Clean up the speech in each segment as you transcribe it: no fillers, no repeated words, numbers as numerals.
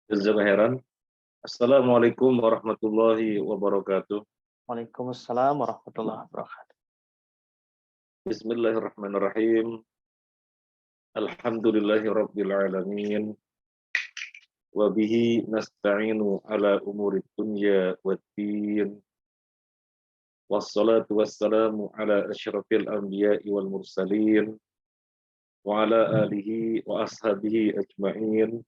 Jazakallahu khairan. Assalamualaikum warahmatullahi wabarakatuh. Waalaikumsalam warahmatullahi wabarakatuh. Bismillahirrahmanirrahim. Alhamdulillahi rabbil alamin. Wa bihi nasta'inu ala umuri dunya waddin. Wassalatu wassalamu ala asyrafil anbiya'i wal mursalin. Wa ala alihi wa ashabihi ajma'in.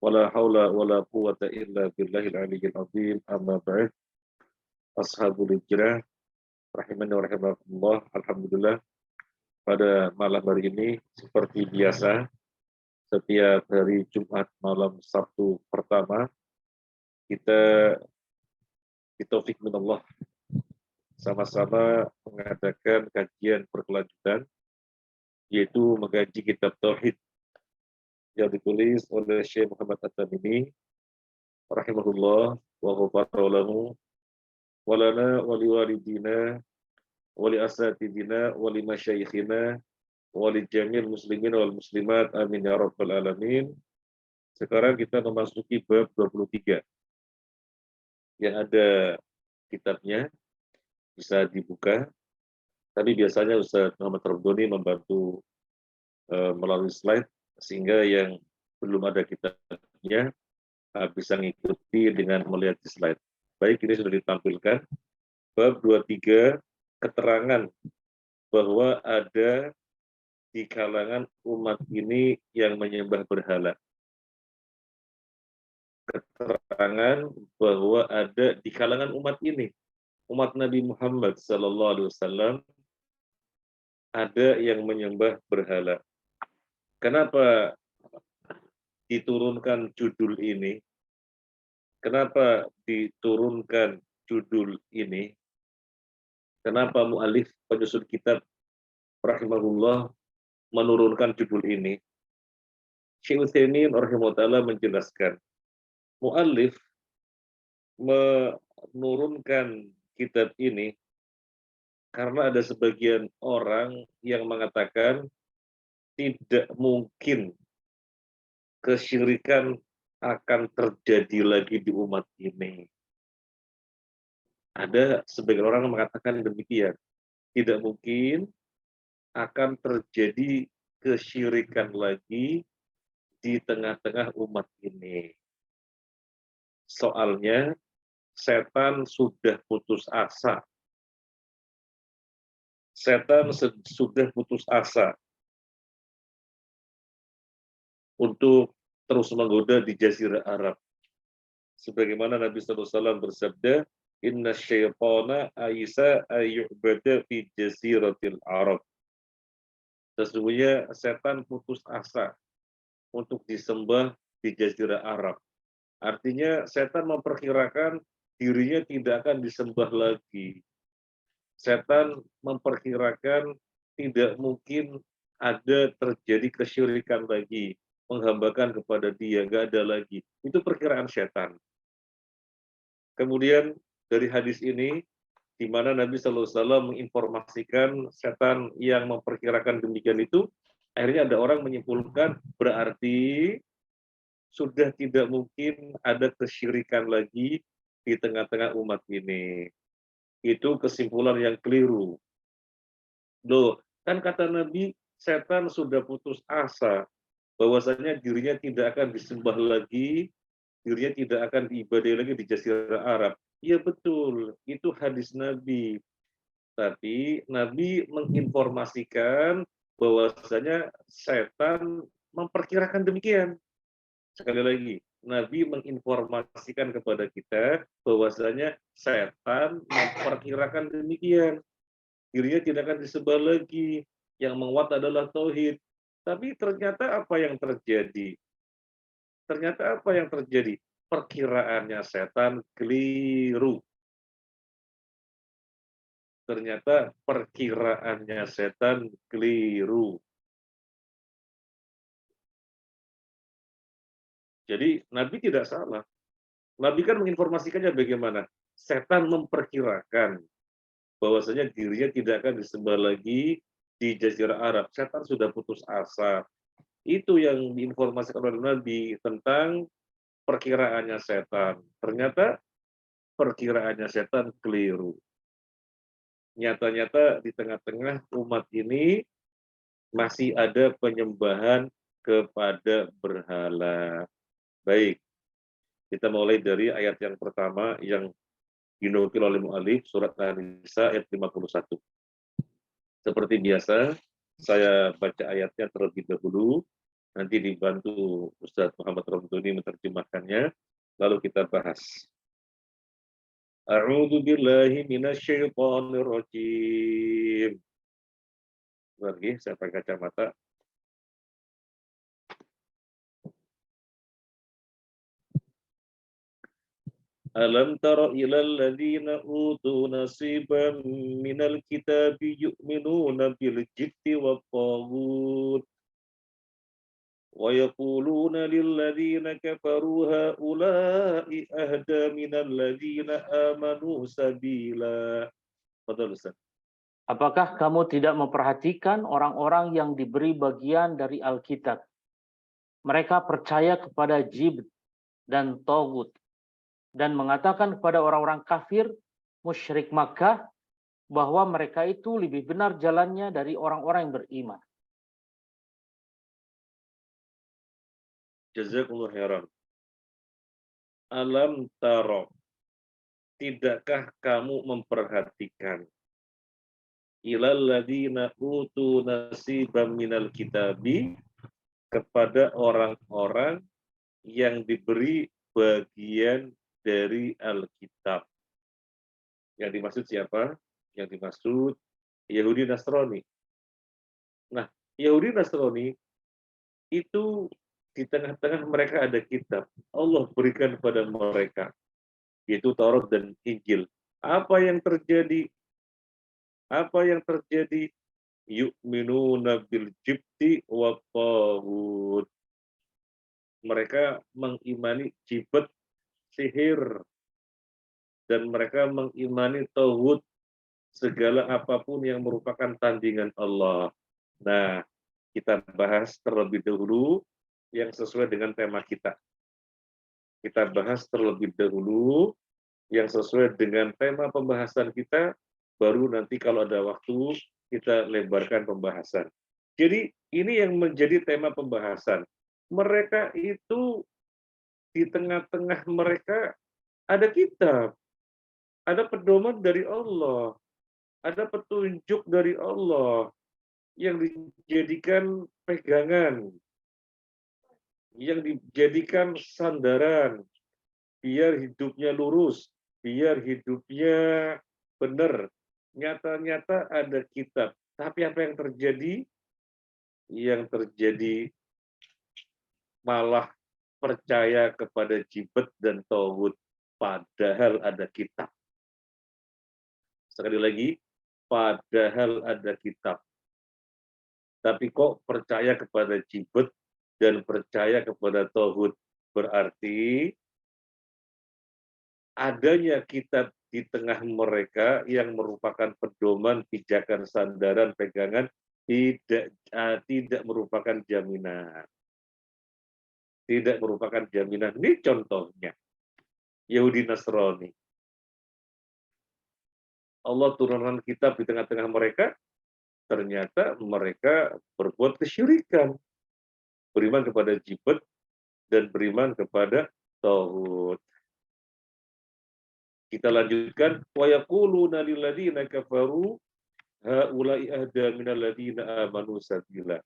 Wala hawla wala quwata illa billahil aliyyil azim. Amma ba'd. Ashabul hijrah rahimani wa rahimakumullah. Alhamdulillah, pada malam hari ini seperti biasa setiap hari Jumat malam Sabtu pertama kita bitaufik minallah sama-sama mengadakan kajian berkelanjutan, yaitu mengkaji kitab tauhid yang ditulis oleh Syekh Muhammad At-Tamimi rahimahullah wa ghafara lahu wa lana wa liwalidina wa li asatidina wa li masyayikhina wa li jamil muslimin wal muslimat amin ya rabbal alamin. Sekarang kita memasuki bab 23 yang ada kitabnya, bisa dibuka. Tapi biasanya Ustaz Muhammad Rabdoni membantu melalui slide, sehingga yang belum ada kitabnya bisa mengikuti dengan melihat di slide. Baik, ini sudah ditampilkan. Bab 23, keterangan bahwa ada di kalangan umat ini yang menyembah berhala. Keterangan bahwa ada di kalangan umat ini, umat Nabi Muhammad SAW, ada yang menyembah berhala. Kenapa diturunkan judul ini? Kenapa diturunkan judul ini? Kenapa mu'alif penyusun kitab rahimahullah menurunkan judul ini? Syekh Utsaimin rahimahullah menjelaskan, mu'alif menurunkan kitab ini karena ada sebagian orang yang mengatakan tidak mungkin kesyirikan akan terjadi lagi di umat ini. Ada sebagian orang yang mengatakan demikian. Tidak mungkin akan terjadi kesyirikan lagi di tengah-tengah umat ini. Soalnya setan sudah putus asa. Setan sudah putus asa untuk terus menggoda di Jazirah Arab. Sebagaimana Nabi SAW bersabda, Inna syaitana aisa ayyubada fi jaziratil Arab. Sesungguhnya setan putus asa untuk disembah di Jazirah Arab. Artinya setan memperkirakan dirinya tidak akan disembah lagi. Setan memperkirakan tidak mungkin ada terjadi kesyirikan lagi, menghambakan kepada dia, nggak ada lagi. Itu perkiraan setan. Kemudian dari hadis ini, di mana Nabi SAW menginformasikan setan yang memperkirakan demikian itu, akhirnya ada orang menyimpulkan berarti sudah tidak mungkin ada kesyirikan lagi di tengah-tengah umat ini. Itu kesimpulan yang keliru. Loh, kan kata Nabi, setan sudah putus asa bahwasanya dirinya tidak akan disembah lagi, dirinya tidak akan diibadahi lagi di Jazirah Arab. Iya betul, itu hadis Nabi. Tapi Nabi menginformasikan bahwasanya setan memperkirakan demikian. Sekali lagi, Nabi menginformasikan kepada kita bahwasanya setan memperkirakan demikian. Dirinya tidak akan disembah lagi. Yang menguat adalah tauhid. Tapi ternyata apa yang terjadi? Ternyata apa yang terjadi? Perkiraannya setan keliru. Ternyata perkiraannya setan keliru. Jadi Nabi tidak salah. Nabi kan menginformasikannya bagaimana? Setan memperkirakan bahwasanya dirinya tidak akan disembah lagi di Jazirah Arab. Setan sudah putus asa. Itu yang diinformasikan oleh Nabi tentang perkiraannya setan. Ternyata perkiraannya setan keliru. Nyata-nyata di tengah-tengah umat ini masih ada penyembahan kepada berhala. Baik, kita mulai dari ayat yang pertama yang dinukil oleh mu'alif, surat An-Nisa ayat 51. Seperti biasa, saya baca ayatnya terlebih dahulu, nanti dibantu Ustaz Muhammad Ramdhani menerjemahkannya, lalu kita bahas. A'udzu billahi minasyaitonir rajim. Lagi saya pakai kacamata. Alam tara ilal ladzina utu nasiban minal kitabi yu'minuna bil jibti wat taghut wa yaquluna lil ladzina kafaru haula'i ahda minal ladzina amanu sabila. Betul, Ustaz. Apakah kamu tidak memperhatikan orang-orang yang diberi bagian dari Alkitab? Mereka percaya kepada Jibt dan Togut dan mengatakan kepada orang-orang kafir musyrik Makkah bahwa mereka itu lebih benar jalannya dari orang-orang yang beriman. Jazakumullah khairan. Alam taro, tidakkah kamu memperhatikan ilal ladzina utu nasiban minal kitabi, kepada orang-orang yang diberi bagian dari Alkitab. Yang dimaksud siapa? Yang dimaksud Yahudi Nasrani. Nah, Yahudi Nasrani itu di tengah-tengah mereka ada kitab. Allah berikan kepada mereka, yaitu Taurat dan Injil. Apa yang terjadi? Apa yang terjadi? Yu'minuna bil jibti wa taghut. Mereka mengimani jibat, sihir, dan mereka mengimani tauhid, segala apapun yang merupakan tandingan Allah. Nah, kita bahas terlebih dahulu yang sesuai dengan tema kita. Kita bahas terlebih dahulu yang sesuai dengan tema pembahasan kita, baru nanti kalau ada waktu kita lebarkan pembahasan. Jadi ini yang menjadi tema pembahasan. Mereka itu di tengah-tengah mereka ada kitab, ada pedoman dari Allah, ada petunjuk dari Allah yang dijadikan pegangan, yang dijadikan sandaran, biar hidupnya lurus, biar hidupnya benar. Nyata-nyata ada kitab. Tapi apa yang terjadi? Yang terjadi malah percaya kepada jibet dan tauhid, padahal ada kitab. Sekali lagi, padahal ada kitab. Tapi kok percaya kepada jibet dan percaya kepada tauhid? Berarti adanya kitab di tengah mereka yang merupakan pedoman, pijakan, sandaran, pegangan, tidak merupakan jaminan. Tidak merupakan jaminan. Ini contohnya. Yahudi Nasrani. Allah turunkan kitab di tengah-tengah mereka, ternyata mereka berbuat kesyirikan. Beriman kepada jibet dan beriman kepada tauhid. Kita lanjutkan, wa yaquluna lil ladzina kafaru haula'i ahda minal ladzina amanu sabila.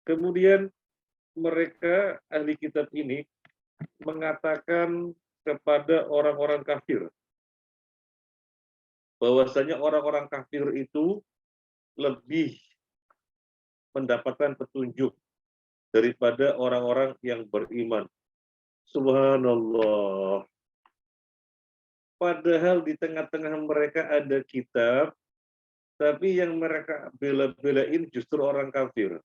Kemudian mereka ahli kitab ini mengatakan kepada orang-orang kafir bahwasanya orang-orang kafir itu lebih mendapatkan petunjuk daripada orang-orang yang beriman. Subhanallah. Padahal di tengah-tengah mereka ada kitab, tapi yang mereka bela-belain justru orang kafir.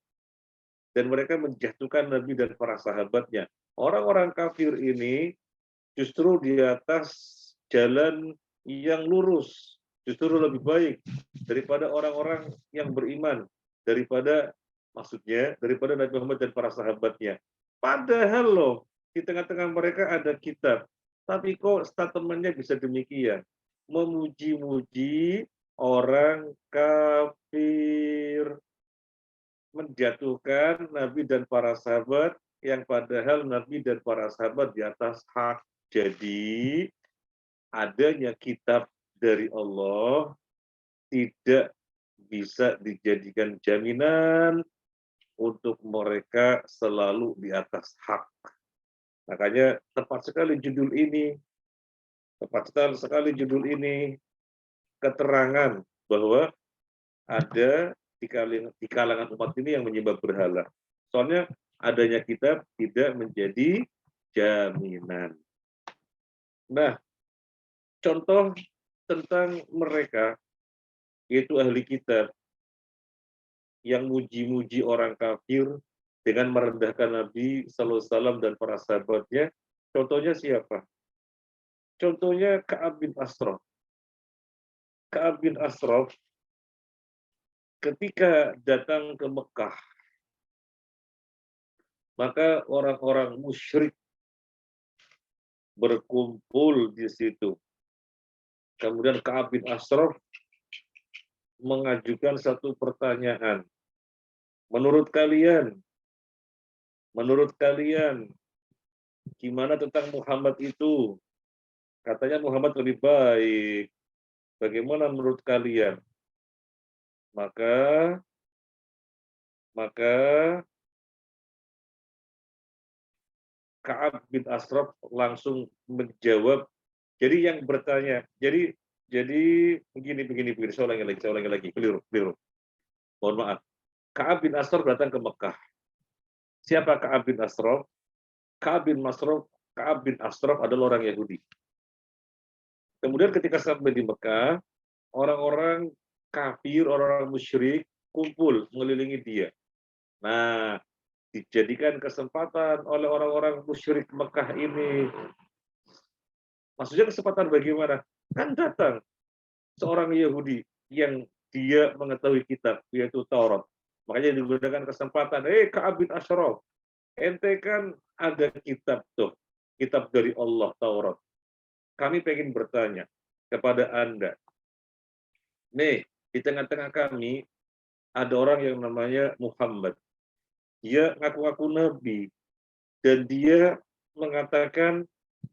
Dan mereka menjatuhkan Nabi dan para sahabatnya. Orang-orang kafir ini justru di atas jalan yang lurus, justru lebih baik daripada orang-orang yang beriman, daripada Nabi Muhammad dan para sahabatnya. Padahal loh, di tengah-tengah mereka ada kitab. Tapi kok statementnya bisa demikian? Memuji-muji orang kafir, menjatuhkan Nabi dan para sahabat yang padahal Nabi dan para sahabat di atas hak. Jadi adanya kitab dari Allah tidak bisa dijadikan jaminan untuk mereka selalu di atas hak. Makanya tepat sekali judul ini, keterangan bahwa ada di kalangan umat ini yang menyembah berhala. Soalnya adanya kitab tidak menjadi jaminan. Nah, contoh tentang mereka, yaitu ahli kitab, yang muji-muji orang kafir dengan merendahkan Nabi Sallallahu Alaihi Wasallam dan para sahabatnya. Contohnya siapa? Contohnya Ka'ab bin Ashraf. Ka'ab bin Ashraf ketika datang ke Mekah, maka orang-orang musyrik berkumpul di situ. Kemudian Ka'ab bin Ashraf mengajukan satu pertanyaan. Menurut kalian, gimana tentang Muhammad itu? Katanya Muhammad lebih baik. Bagaimana menurut kalian? Maka Ka'ab bin Ashraf langsung menjawab. Jadi yang bertanya, jadi begini, saya ulangi lagi, keliru. Mohon maaf. Ka'ab bin Ashraf datang ke Mekah. Siapa Ka'ab bin Ashraf? Ka'ab bin Ashraf adalah orang Yahudi. Kemudian ketika sampai di Mekah, orang-orang kafir, orang-orang musyrik kumpul mengelilingi dia. Nah, dijadikan kesempatan oleh orang-orang musyrik Mekah ini. Maksudnya kesempatan bagaimana? Kan datang seorang Yahudi yang dia mengetahui kitab, yaitu Taurat. Makanya digunakan kesempatan, Ka'ab bin Ashraf, ente kan ada kitab tuh, kitab dari Allah, Taurat. Kami pengen bertanya kepada Anda. Nih, di tengah-tengah kami ada orang yang namanya Muhammad. Dia ngaku-ngaku Nabi. Dan dia mengatakan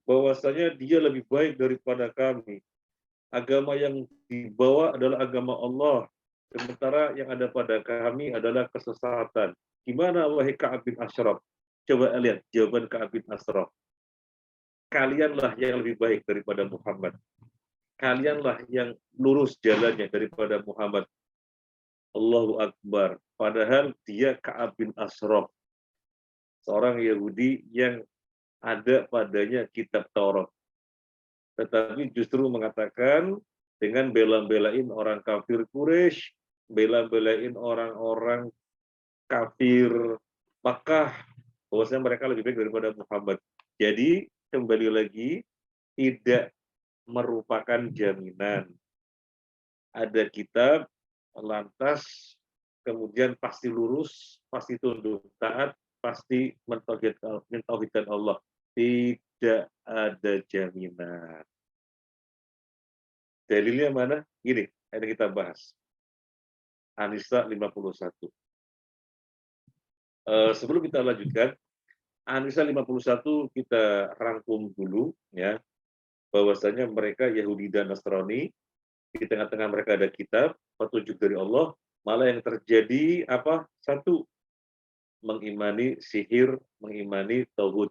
bahwasanya dia lebih baik daripada kami. Agama yang dibawa adalah agama Allah. Sementara yang ada pada kami adalah kesesatan. Gimana wahai Ka'ab bin Ashraf? Coba lihat jawaban Ka'ab bin Ashraf. Kalianlah yang lebih baik daripada Muhammad. Kalianlah yang lurus jalannya daripada Muhammad. Allahu Akbar. Padahal dia Ka'ab bin Ashraf, seorang Yahudi yang ada padanya kitab Taurat. Tetapi justru mengatakan dengan bela-belain orang kafir Quraisy, bela-belain orang-orang kafir Makkah, bahwasanya mereka lebih baik daripada Muhammad. Jadi kembali lagi, tidak merupakan jaminan. Ada kitab, lantas kemudian pasti lurus, pasti tunduk taat, pasti mentauhidkan Allah. Tidak ada jaminan. Dalilnya mana? Ini, yang kita bahas. An-Nisa 51. Sebelum kita lanjutkan, An-Nisa 51 kita rangkum dulu, ya, bahwasanya mereka Yahudi dan Nasrani, di tengah-tengah mereka ada kitab, petunjuk dari Allah, malah yang terjadi apa? Satu, mengimani sihir, mengimani tauhid,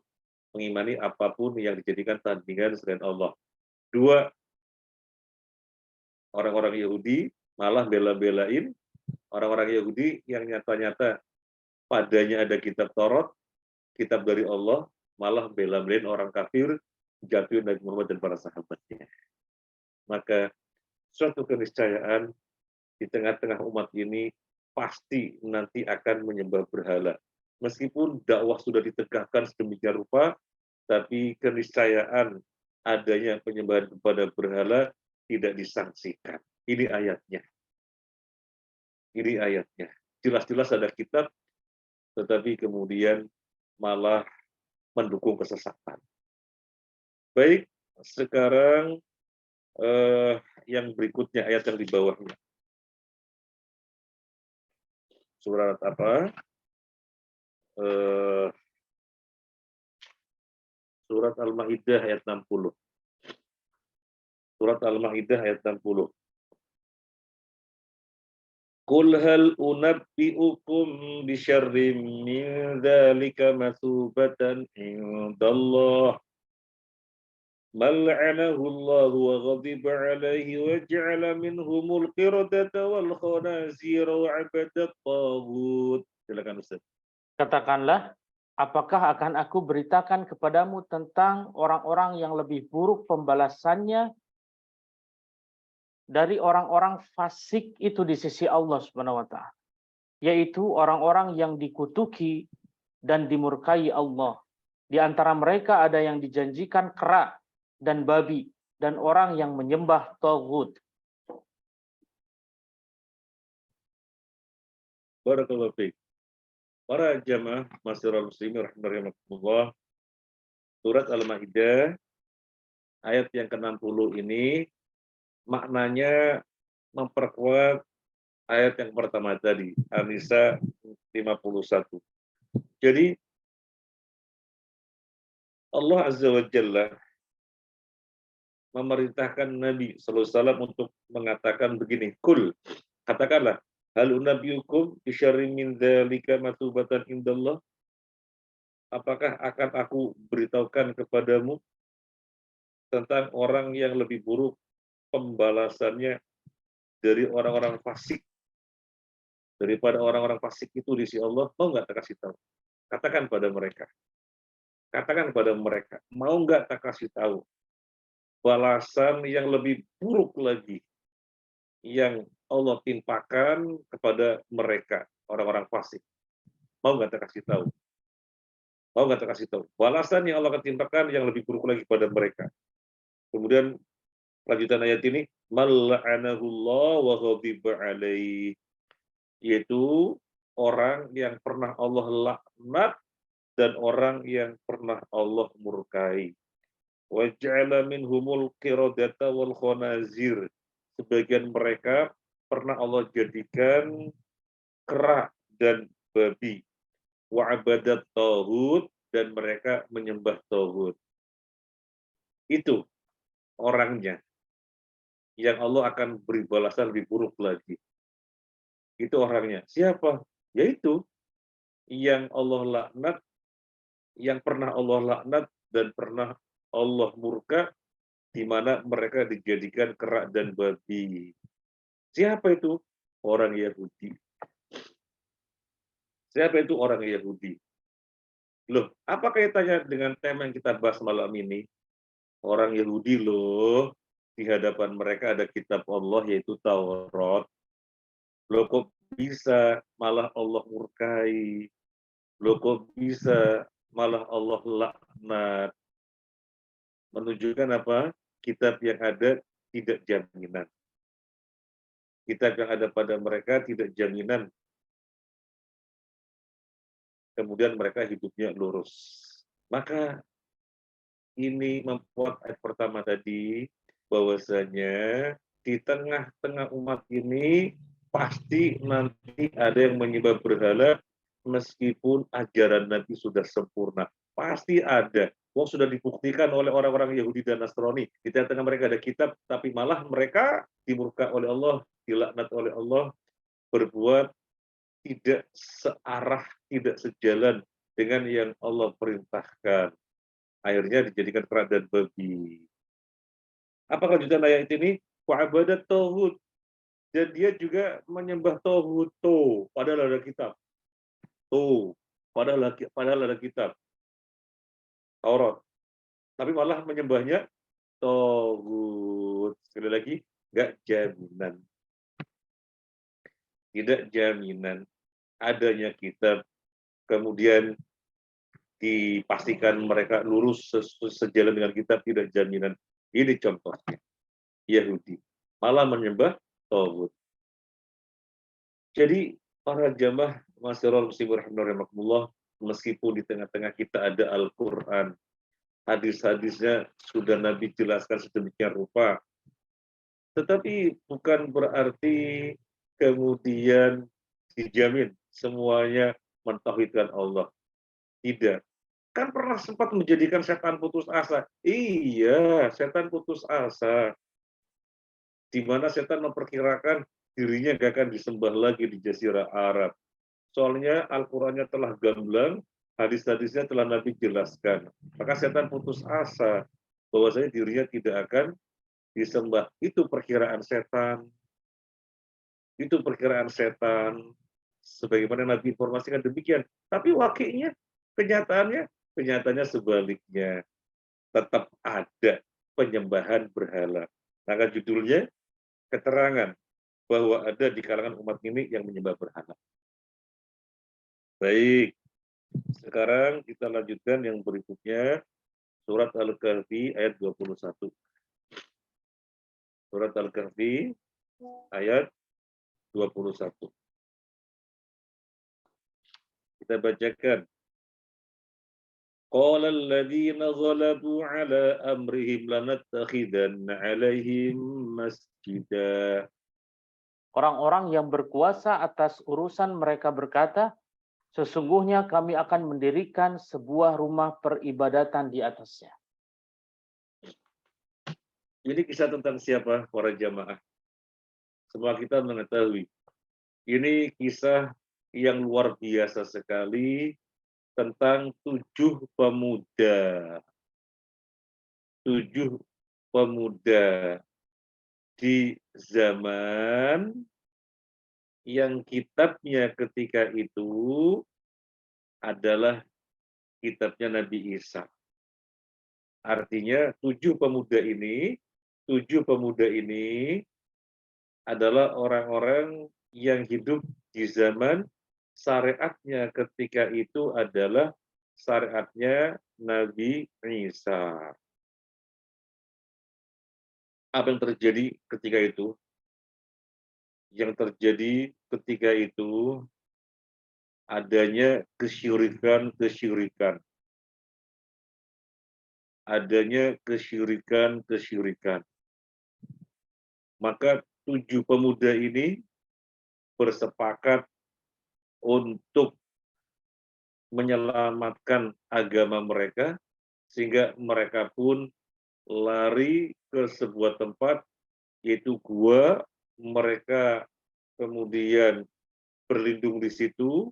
mengimani apapun yang dijadikan tandingan selain Allah. Dua, orang-orang Yahudi malah bela-belain orang-orang Yahudi yang nyata-nyata padanya ada kitab Taurat, kitab dari Allah, malah bela-belain orang kafir, jatuhin Nabi Muhammad dan para sahabatnya. Maka suatu keniscayaan di tengah-tengah umat ini pasti nanti akan menyembah berhala. Meskipun dakwah sudah ditegakkan sedemikian rupa, tapi keniscayaan adanya penyembahan kepada berhala tidak disangsikan. Ini ayatnya. Jelas-jelas ada kitab, tetapi kemudian malah mendukung kesesatan. Baik, sekarang yang berikutnya, ayat yang di bawahnya. Surat apa? Surat Al-Maidah ayat 60. Surat Al-Maidah ayat 60. Qul hal unabbi'ukum bi syarrim min dzalika masubatan indallah man la'anahu Allah wa ghadiba 'alaihi wa ja'ala minhumul qiradata wal khanazira wa 'abadat taghut. Silakan Ustaz. Katakanlah, apakah akan aku beritakan kepadamu tentang orang-orang yang lebih buruk pembalasannya dari orang-orang fasik itu di sisi Allah Subhanahu wa taala, yaitu orang-orang yang dikutuki dan dimurkai Allah. Di antara mereka ada yang dijanjikan kera dan babi dan orang yang menyembah taghut. Barakallahu fiik. Para jamaah masyiral muslimin rahimakumullah, surat Al-Maidah ayat yang ke-60 ini maknanya memperkuat ayat yang pertama tadi, An-Nisa 51. Jadi Allah Azza wa Jalla memerintahkan Nabi sallallahu alaihi wasallam untuk mengatakan begini, "Qul," katakanlah, "hal unabbiukum bi syarrin min dzalika matubatan indallah?" Apakah akan aku beritahukan kepadamu tentang orang yang lebih buruk pembalasannya dari orang-orang fasik, daripada orang-orang fasik itu di sisi Allah? Mau nggak tak kasih tahu? Katakan pada mereka. Katakan pada mereka, mau nggak tak kasih tahu balasan yang lebih buruk lagi yang Allah timpakan kepada mereka, orang-orang fasik. Mau nggak tak kasih tahu? Mau nggak tak kasih tahu? Balasan yang Allah akan timpakan yang lebih buruk lagi kepada mereka. Kemudian lanjutan ayat ini, mal'anahullah wa ghadiba alaih, yaitu orang yang pernah Allah laknat dan orang yang pernah Allah murkai. Wa ja'ala minhumul qiradata wal khanazir. Sebagian mereka pernah Allah jadikan kera dan babi. Wa abadat taghut, dan mereka menyembah taghut. Itu orangnya yang Allah akan beri balasan lebih buruk lagi. Itu orangnya. Siapa? Yaitu yang Allah laknat, yang pernah Allah laknat dan pernah Allah murka, di mana mereka dijadikan kera dan babi. Siapa itu? Orang Yahudi. Siapa itu orang Yahudi? Loh, apa kaitannya dengan tema yang kita bahas malam ini? Orang Yahudi loh, di hadapan mereka ada kitab Allah yaitu Taurat. Loh kok bisa malah Allah murkai? Loh kok bisa malah Allah laknat? Menunjukkan apa? Kitab yang ada tidak jaminan. Kitab yang ada pada mereka tidak jaminan. Kemudian mereka hidupnya lurus. Maka ini membuat ayat pertama tadi bahwasanya di tengah-tengah umat ini pasti nanti ada yang menyembah berhala meskipun ajaran Nabi sudah sempurna. Pasti ada. Wong sudah dibuktikan oleh orang-orang Yahudi dan Nasrani. Di tengah-tengah mereka ada kitab, tapi malah mereka dimurka oleh Allah, dilaknat oleh Allah, berbuat tidak searah, tidak sejalan dengan yang Allah perintahkan. Akhirnya dijadikan kera dan babi. Apa kelanjutan ayat ini? Wa'abadat tauhud. Dan dia juga menyembah tauhud. Tuh, padahal ada kitab. Tuh, padahal ada kitab. Taurat. Tapi malah menyembahnya tauhud. Sekali lagi, nggak jaminan. Tidak jaminan adanya kitab, kemudian dipastikan mereka lurus sejalan dengan kitab, tidak jaminan. Ini contohnya. Yahudi malah menyembah tauhid. Jadi para jamaah masyiral muslimin rahimakumullah, meskipun di tengah-tengah kita ada Al-Quran, hadis-hadisnya sudah Nabi jelaskan sedemikian rupa, tetapi bukan berarti kemudian dijamin semuanya mentauhidkan Allah. Tidak. Kan pernah sempat menjadikan setan putus asa. Iya, setan putus asa. Di mana setan memperkirakan dirinya gak akan disembah lagi di Jazirah Arab. Soalnya Al-Qurannya telah gamblang, hadis-hadisnya telah Nabi jelaskan. Maka setan putus asa bahwasanya dirinya tidak akan disembah. Itu perkiraan setan. Itu perkiraan setan. Sebagaimana Nabi informasikan demikian. Tapi wakilnya, kenyataannya sebaliknya. Tetap ada penyembahan berhala. Maka judulnya, keterangan bahwa ada di kalangan umat ini yang menyembah berhala. Baik, sekarang kita lanjutkan yang berikutnya, surat Al-Kahfi ayat 21. Surat Al-Kahfi ayat 21. Kita bacakan. Qala alladziina ghalabu 'ala amrihim lanattakhidanna 'alaihim masjida. Orang-orang yang berkuasa atas urusan mereka berkata, sesungguhnya kami akan mendirikan sebuah rumah peribadatan di atasnya. Ini kisah tentang siapa, para jamaah? Semua kita mengetahui. Ini kisah yang luar biasa sekali tentang 7 pemuda. 7 pemuda di zaman yang kitabnya ketika itu adalah kitabnya Nabi Isa. Artinya 7 pemuda ini adalah orang-orang yang hidup di zaman syariatnya ketika itu adalah syariatnya Nabi Isa. Apa yang terjadi ketika itu? Yang terjadi ketika itu adanya kesyirikan. Adanya kesyirikan. Maka 7 pemuda ini bersepakat untuk menyelamatkan agama mereka, sehingga mereka pun lari ke sebuah tempat, yaitu gua. Mereka kemudian berlindung di situ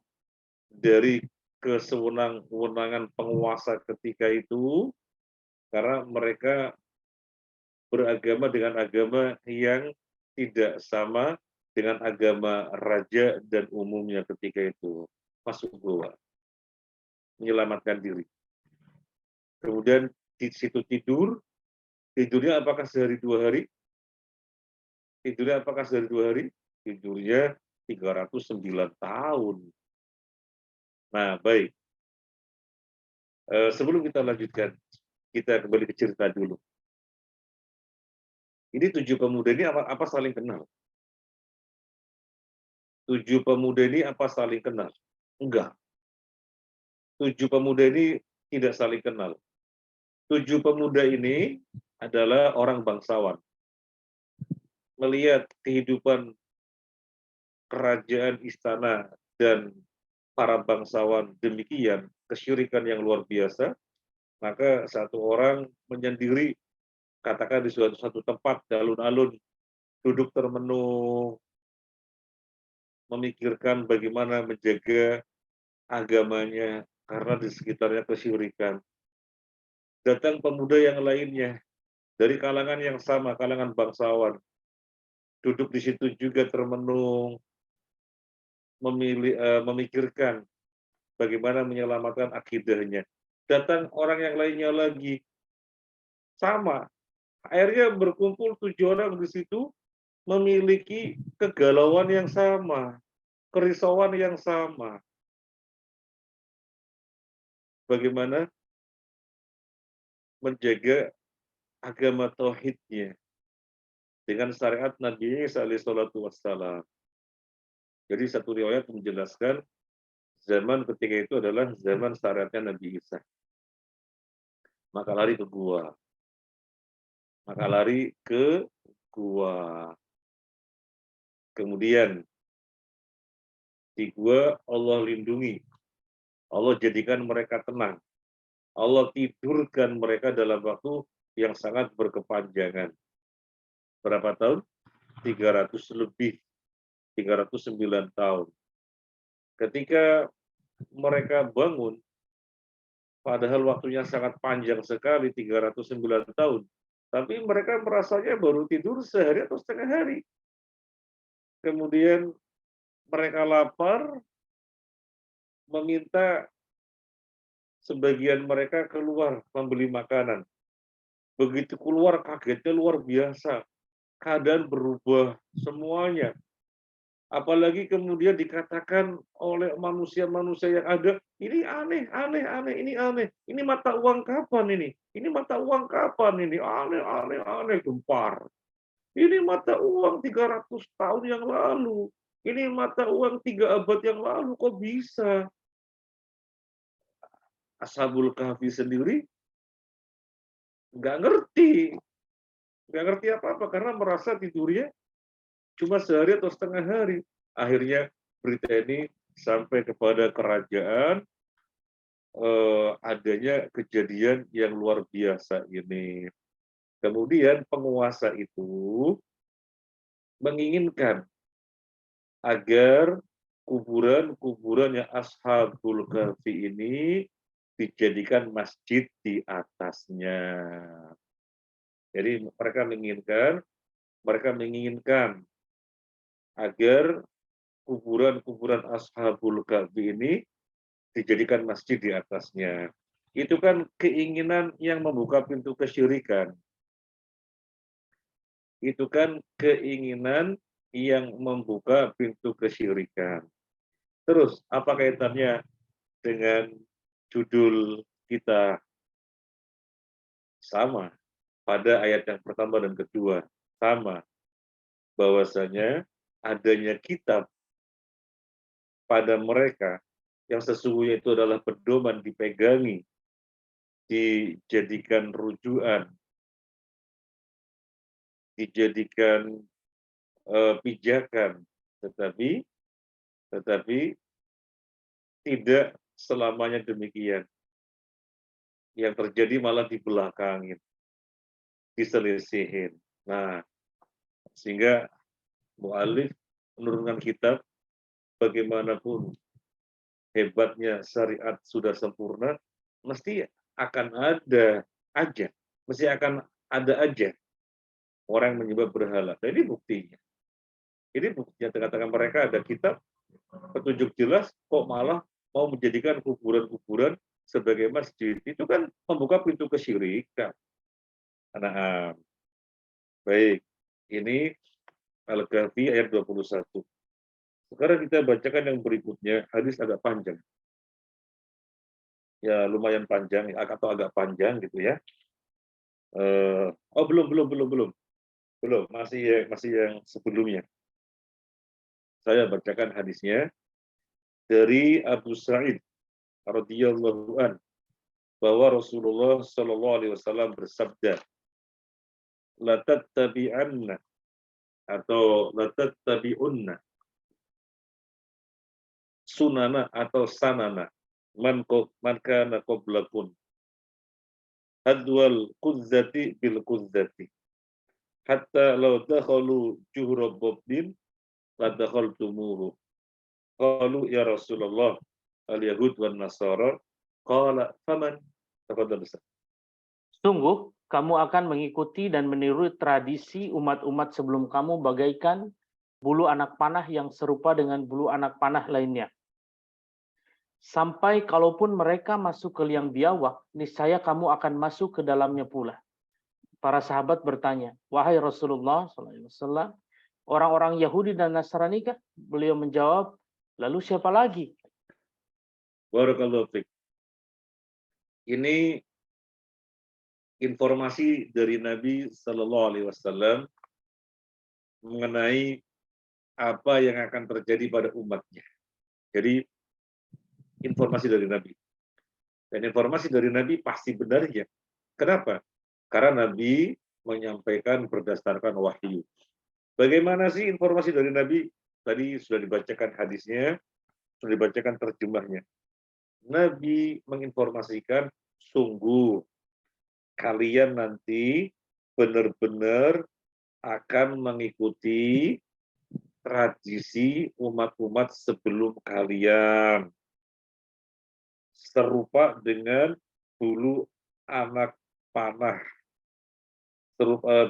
dari kesewenang-wenangan penguasa ketika itu, karena mereka beragama dengan agama yang tidak sama dengan agama raja dan umumnya ketika itu. Masuk gua, menyelamatkan diri. Kemudian di situ tidurnya apakah sehari 2 hari? Tidurnya apakah sehari 2 hari? Tidurnya 309 tahun. Nah, baik. Sebelum kita lanjutkan, kita kembali ke cerita dulu. Ini 7 pemuda ini apa saling kenal? 7 pemuda ini apa saling kenal? Enggak. 7 pemuda ini tidak saling kenal. 7 pemuda ini adalah orang bangsawan. Melihat kehidupan kerajaan istana dan para bangsawan demikian, kesyirikan yang luar biasa, maka satu orang menyendiri, katakan di suatu tempat, di alun-alun, duduk termenung, memikirkan bagaimana menjaga agamanya, karena di sekitarnya kesyirikan. Datang pemuda yang lainnya, dari kalangan yang sama, kalangan bangsawan, duduk di situ juga termenung, memikirkan bagaimana menyelamatkan akidahnya. Datang orang yang lainnya lagi, sama. Akhirnya berkumpul 7 orang di situ, memiliki kegalauan yang sama, kerisauan yang sama. Bagaimana menjaga agama tauhidnya dengan syariat Nabi Isa alaihi salatu wassalam. Jadi satu riwayat menjelaskan Zaman ketika itu adalah zaman syariatnya Nabi Isa. Maka lari ke gua. Maka lari ke gua. Kemudian di gua Allah lindungi. Allah jadikan mereka tenang. Allah tidurkan mereka dalam waktu yang sangat berkepanjangan. Berapa tahun? 300 lebih. 309 tahun. Ketika mereka bangun, padahal waktunya sangat panjang sekali, 309 tahun. Tapi mereka merasanya baru tidur sehari atau setengah hari. Kemudian mereka lapar, meminta sebagian mereka keluar membeli makanan. Begitu keluar, kagetnya luar biasa. Keadaan berubah semuanya. Apalagi kemudian dikatakan oleh manusia-manusia yang ada, ini aneh, aneh, aneh, ini aneh. Ini mata uang kapan ini? Ini mata uang kapan ini? Aneh, aneh, aneh, gempar. Ini mata uang 300 tahun yang lalu. Ini mata uang 3 abad yang lalu, kok bisa? Ashabul Kahfi sendiri nggak ngerti. Nggak ngerti apa-apa, karena merasa tidurnya cuma sehari atau setengah hari. Akhirnya berita ini sampai kepada kerajaan, adanya kejadian yang luar biasa ini. Kemudian penguasa itu menginginkan agar kuburan-kuburan yang Ashabul Kahfi ini dijadikan masjid di atasnya. Jadi mereka menginginkan agar kuburan-kuburan Ashabul Kahfi ini dijadikan masjid di atasnya. Itu kan keinginan yang membuka pintu kesyirikan. Itu kan keinginan yang membuka pintu kesyirikan. Terus, apa kaitannya dengan judul kita? Sama, pada ayat yang pertama dan kedua. Sama, bahwasanya adanya kitab pada mereka yang sesungguhnya itu adalah pedoman, dipegangi, dijadikan rujukan, dijadikan pijakan, tetapi tidak selamanya demikian. Yang terjadi malah dibelakangin, diselisihin. Nah, sehingga mu'alif menurunkan kitab, bagaimanapun hebatnya syariat sudah sempurna, mesti akan ada aja, mesti akan ada aja orang yang menyembah berhala. Nah, ini buktinya. Ini buktinya, katakan mereka ada kitab, petunjuk jelas, kok malah mau menjadikan kuburan-kuburan sebagai masjid. Itu kan membuka pintu kesyirikan. Nah, baik. Ini Al-Kahfi ayat 21. Sekarang kita bacakan yang berikutnya, hadis agak panjang. Ya, lumayan panjang, atau agak panjang gitu ya. Oh, belum. Masih yang sebelumnya. Saya bacakan hadisnya dari Abu Sa'id radhiyallahu an, bahwa Rasulullah Shallallahu alaihi wasallam bersabda, la tattabi'anna atau la tattabi'unna sunana atau sanana man kana qablakum hadwal quzzati bil quzzati hatta law dakhalu juhra babbin la dakhaltumuhu. Qalu ya Rasulullah al-yahud wan nasara. Qala faman? Tafadhal Ustaz. Sungguh, kamu akan mengikuti dan meniru tradisi umat-umat sebelum kamu bagaikan bulu anak panah yang serupa dengan bulu anak panah lainnya. Sampai kalaupun mereka masuk ke liang biawak, niscaya kamu akan masuk ke dalamnya pula. Para sahabat bertanya, wahai Rasulullah SAW, orang-orang Yahudi dan Nasrani kah? Beliau menjawab, lalu siapa lagi? Barakallahu fiik. Ini informasi dari Nabi Shallallahu alaihi wasallam mengenai apa yang akan terjadi pada umatnya. Jadi informasi dari Nabi. Dan informasi dari Nabi pasti benar ya. Kenapa? Karena Nabi menyampaikan berdasarkan wahyu. Bagaimana sih informasi dari Nabi? Tadi sudah dibacakan hadisnya, sudah dibacakan terjemahnya. Nabi menginformasikan, sungguh kalian nanti benar-benar akan mengikuti tradisi umat-umat sebelum kalian. Serupa dengan bulu anak panah.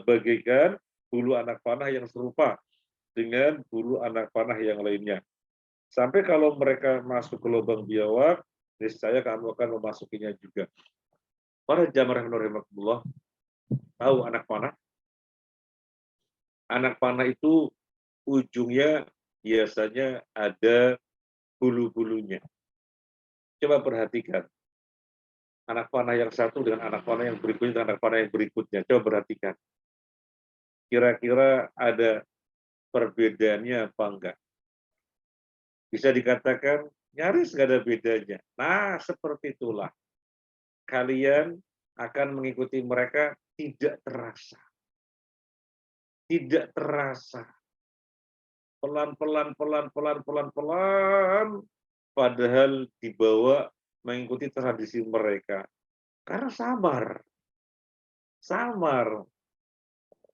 Bagaikan bulu anak panah yang serupa dengan bulu anak panah yang lainnya. Sampai kalau mereka masuk ke lubang biawak, niscaya kamu akan memasukinya juga. Para jamaah rahimahullah, tahu anak panah? Anak panah itu ujungnya biasanya ada bulu-bulunya. Coba perhatikan. Anak panah yang satu dengan anak panah yang berikutnya dengan anak panah yang berikutnya. Coba perhatikan. Kira-kira ada perbedaannya apa enggak? Bisa dikatakan nyaris nggak ada bedanya. Nah, seperti itulah. Kalian akan mengikuti mereka tidak terasa. Tidak terasa. Pelan-pelan, pelan-pelan, pelan-pelan. Padahal dibawa mengikuti tradisi mereka. Karena samar. Samar.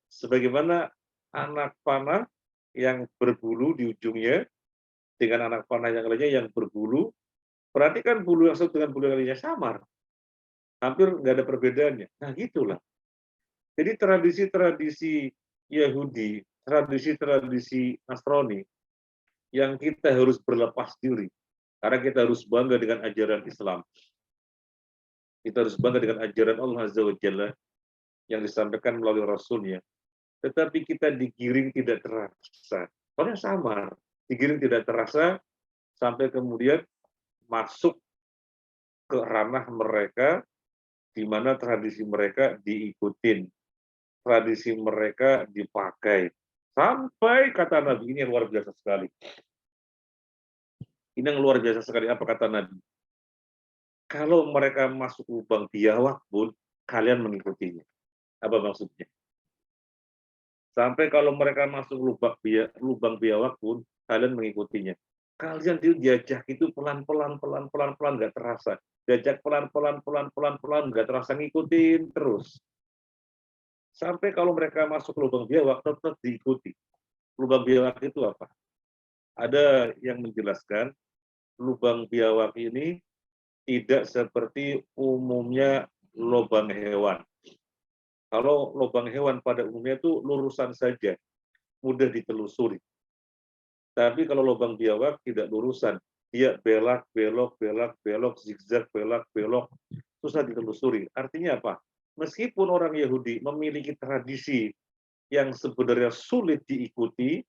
Sebagaimana anak panah yang berbulu di ujungnya dengan anak panah yang lainnya yang berbulu, perhatikan bulu yang satu dengan bulu yang lainnya samar. Hampir nggak ada perbedaannya. Nah, gitulah. Jadi tradisi-tradisi Yahudi, tradisi-tradisi Nasrani yang kita harus berlepas diri. Karena kita harus bangga dengan ajaran Islam. Kita harus bangga dengan ajaran Allah Azza wa Jalla yang disampaikan melalui Rasulnya. Tetapi kita digiring tidak terasa. Soalnya samar. Digiring tidak terasa sampai kemudian masuk ke ranah mereka di mana tradisi mereka diikutin. Tradisi mereka dipakai. Sampai kata Nabi, ini yang luar biasa sekali. Ini yang luar biasa sekali, apa kata Nabi? Kalau mereka masuk lubang biawak pun, kalian mengikutinya. Apa maksudnya? Sampai kalau mereka masuk lubang biawak pun, kalian mengikutinya. Kalian diajak itu pelan-pelan, pelan-pelan, pelan, nggak terasa. Diajak pelan-pelan, pelan-pelan, pelan, nggak terasa, ngikutin terus. Sampai kalau mereka masuk lubang biawak, tetap diikuti. Lubang biawak itu apa? Ada yang menjelaskan, lubang biawak ini tidak seperti umumnya lubang hewan. Kalau lubang hewan pada umumnya itu lurusan saja, mudah ditelusuri. Tapi kalau lubang biawak tidak lurusan, dia belak, belok, belak, belok, zigzag, belak, belok, susah ditelusuri. Artinya apa? Meskipun orang Yahudi memiliki tradisi yang sebenarnya sulit diikuti,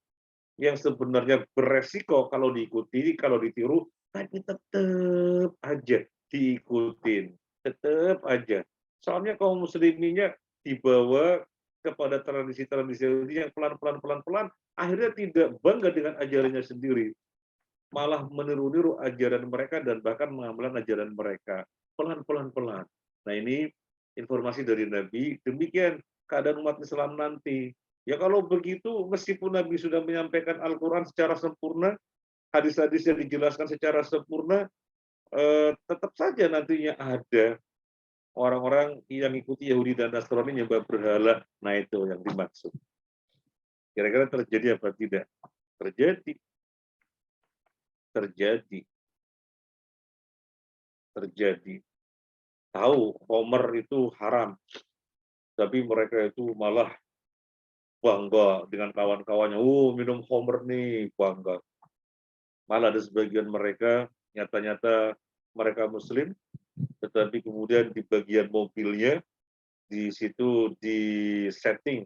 yang sebenarnya beresiko kalau diikuti, kalau ditiru, tapi tetap aja diikutin. Tetap aja. Soalnya kaum musliminnya dibawa kepada tradisi-tradisi yang pelan-pelan, pelan-pelan, akhirnya tidak bangga dengan ajarannya sendiri. Malah meniru-niru ajaran mereka dan bahkan mengamalkan ajaran mereka. Pelan-pelan, pelan. Nah, ini informasi dari Nabi. Demikian keadaan umat Islam nanti. Ya kalau begitu, meskipun Nabi sudah menyampaikan Al-Quran secara sempurna, hadis-hadis yang dijelaskan secara sempurna, tetap saja nantinya ada orang-orang yang ikuti Yahudi dan Nasrani nyembah berhala. Nah, itu yang dimaksud. Kira-kira terjadi apa tidak? Terjadi. Terjadi. Terjadi. Tahu Homer itu haram. Tapi mereka itu malah bangga dengan kawan-kawannya. Minum Homer nih, bangga. Malah ada sebagian mereka, nyata-nyata mereka Muslim, tetapi kemudian di bagian mobilnya, di situ di setting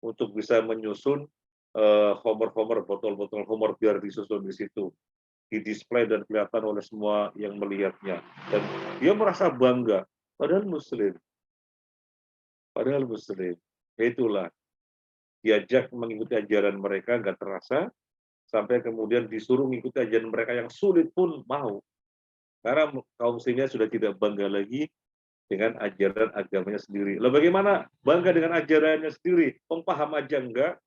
untuk bisa menyusun Homer-Homer, botol-botol Homer biar disusun di situ. Di display dan kelihatan oleh semua yang melihatnya. Dan dia merasa bangga, padahal Muslim. Padahal Muslim. Itulah. Diajak mengikuti ajaran mereka, nggak terasa, sampai kemudian disuruh mengikuti ajaran mereka yang sulit pun mau. Karena kaum muslimnya sudah tidak bangga lagi dengan ajaran agamanya sendiri. Lalu bagaimana bangga dengan ajarannya sendiri? Paham aja enggak?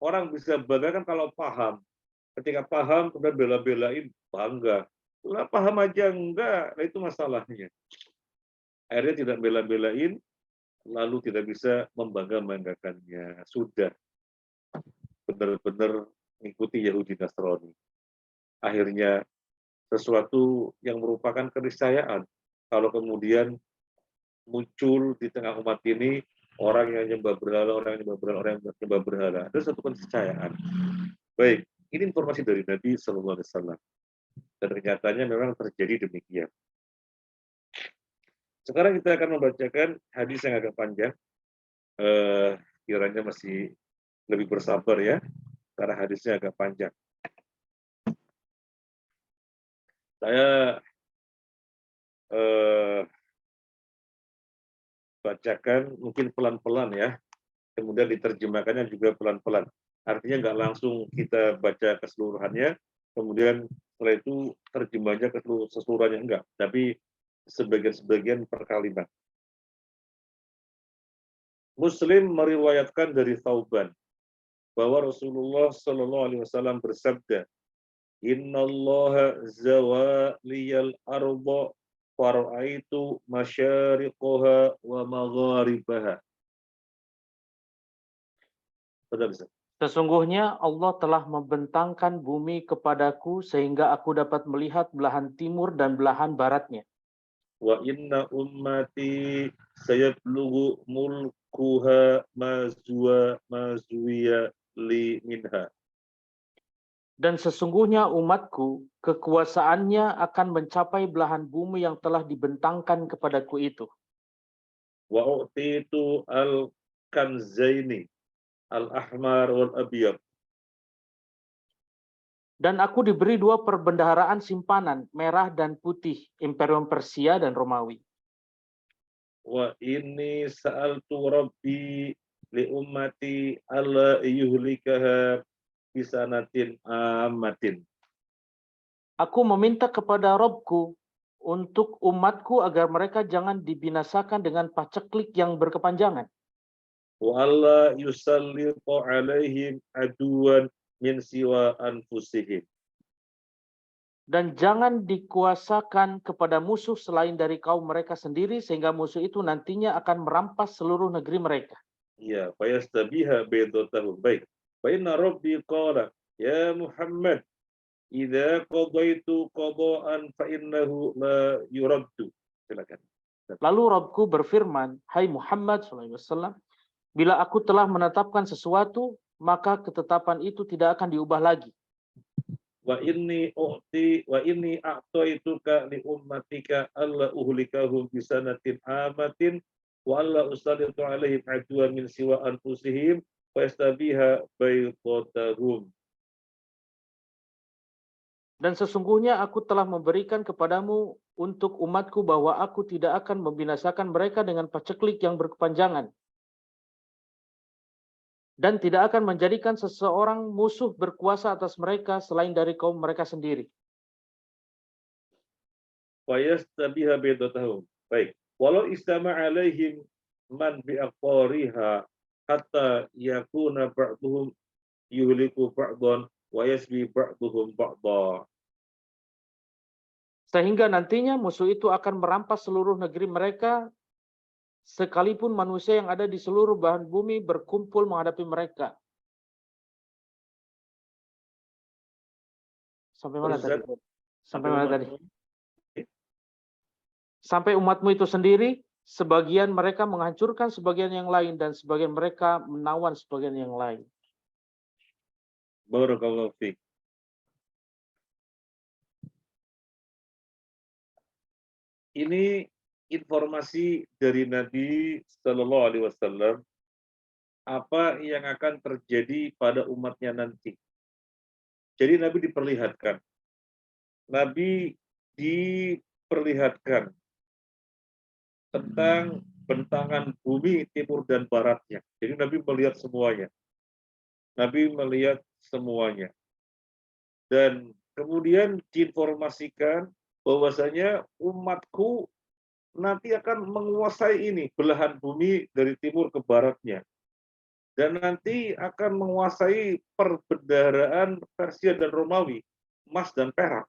Orang bisa bangga kan kalau paham. Ketika paham, kemudian bela-belain, bangga. Lah paham aja enggak, nah itu masalahnya. Akhirnya tidak bela-belain, lalu tidak bisa membangga-banggakannya. Sudah benar-benar mengikuti Yahudi Nasrani. Akhirnya sesuatu yang merupakan keniscayaan. Kalau kemudian muncul di tengah umat ini orang yang nyembah berhala, orang yang nyembah berhala, orang yang nyembah berhala. Ada satu keniscayaan. Baik, ini informasi dari Nabi Shallallahu Alaihi Wasallam. Dan kenyataannya memang terjadi demikian. Sekarang kita akan membacakan hadis yang agak panjang. Kiranya masih lebih bersabar ya, karena hadisnya agak panjang. Saya bacakan mungkin pelan-pelan ya, kemudian diterjemahkannya juga pelan-pelan. Artinya nggak langsung kita baca keseluruhannya, kemudian setelah itu terjemahnya keseluruhannya enggak, tapi sebagian-sebagian per kalimat. Muslim meriwayatkan dari Thauban bahwa Rasulullah Shallallahu Alaihi Wasallam bersabda, Innallaha zawaliyal arba faraitu masyariqaha wa magharibaha. Sesungguhnya Allah telah membentangkan bumi kepadaku sehingga aku dapat melihat belahan timur dan belahan baratnya. Wa inna ummati sayablughu mulkuha mazuwiya li minha. Dan sesungguhnya umatku, kekuasaannya akan mencapai belahan bumi yang telah dibentangkan kepadaku itu. Wa u'titu al-kanzaini al-ahmar wal abyad. Dan aku diberi dua perbendaharaan simpanan, merah dan putih, Imperium Persia dan Romawi. Wa inni sa'altu rabbi li ummati alla yuhlikaha bisanatin amatin. Aku meminta kepada Robku untuk umatku agar mereka jangan dibinasakan dengan paceklik yang berkepanjangan. Wa alla yusallitu alaihim aduan min siwa anfusihim. Dan jangan dikuasakan kepada musuh selain dari kaum mereka sendiri, sehingga musuh itu nantinya akan merampas seluruh negeri mereka. Ya, fayastabiha baydatahu. Baik. Fa inna rabbi qala, ya Muhammad, idza qadaitu qada'an fa innahu la yuraddu. Silakan. Lalu Robku berfirman, hai Muhammad SAW, bila aku telah menetapkan sesuatu, maka ketetapan itu tidak akan diubah lagi. Wa inni a'taituka li ummatika alla uhlikahum bisanatin amatin wa alla usalitu alaihim aduan min siwa anfusihim fa yastabiha baydatahu. Dan sesungguhnya aku telah memberikan kepadamu untuk umatku bahwa aku tidak akan membinasakan mereka dengan paceklik yang berkepanjangan. Dan tidak akan menjadikan seseorang musuh berkuasa atas mereka selain dari kaum mereka sendiri. Fayastabiha baydatahu. Baik. Walau istama alaihim man bi'aqariha hatta yakuna ba'duhum yuhliku ba'dan wa yasbi ba'duhum ba'da. Sehingga nantinya musuh itu akan merampas seluruh negeri mereka, sekalipun manusia yang ada di seluruh belahan bumi berkumpul menghadapi mereka. Sampai mana tadi? Sampai mana tadi? Sampai umatmu itu sendiri, sebagian mereka menghancurkan sebagian yang lain, dan sebagian mereka menawan sebagian yang lain. Barakallahu fiik. Ini informasi dari Nabi Shallallahu Alaihi Wasallam apa yang akan terjadi pada umatnya nanti. Jadi Nabi diperlihatkan tentang bentangan bumi timur dan baratnya. Jadi Nabi melihat semuanya. Nabi melihat semuanya. Dan kemudian diinformasikan bahwasanya umatku nanti akan menguasai ini belahan bumi dari timur ke baratnya, dan nanti akan menguasai perbendaharaan Persia dan Romawi, emas dan perak.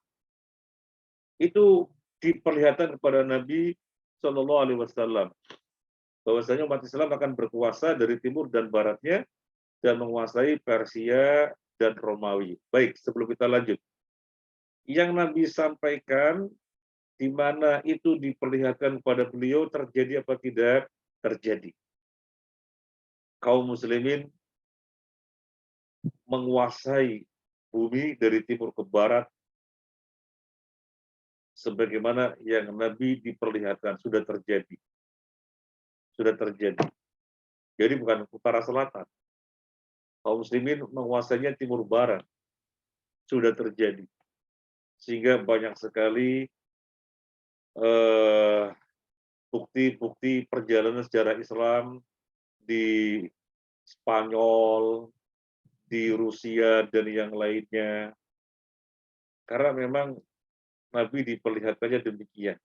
Itu diperlihatkan kepada Nabi Shallallahu Alaihi Wasallam bahwasanya umat Islam akan berkuasa dari timur dan baratnya dan menguasai Persia dan Romawi. Baik, sebelum kita lanjut, yang Nabi sampaikan di mana itu diperlihatkan kepada beliau terjadi apa tidak? Terjadi. Kaum muslimin menguasai bumi dari timur ke barat sebagaimana yang Nabi diperlihatkan sudah terjadi. Sudah terjadi. Jadi bukan utara selatan. Kaum muslimin menguasainya timur barat. Sudah terjadi. Sehingga banyak sekali bukti-bukti perjalanan sejarah Islam di Spanyol, di Rusia, dan yang lainnya. Karena memang Nabi diperlihatkannya demikian.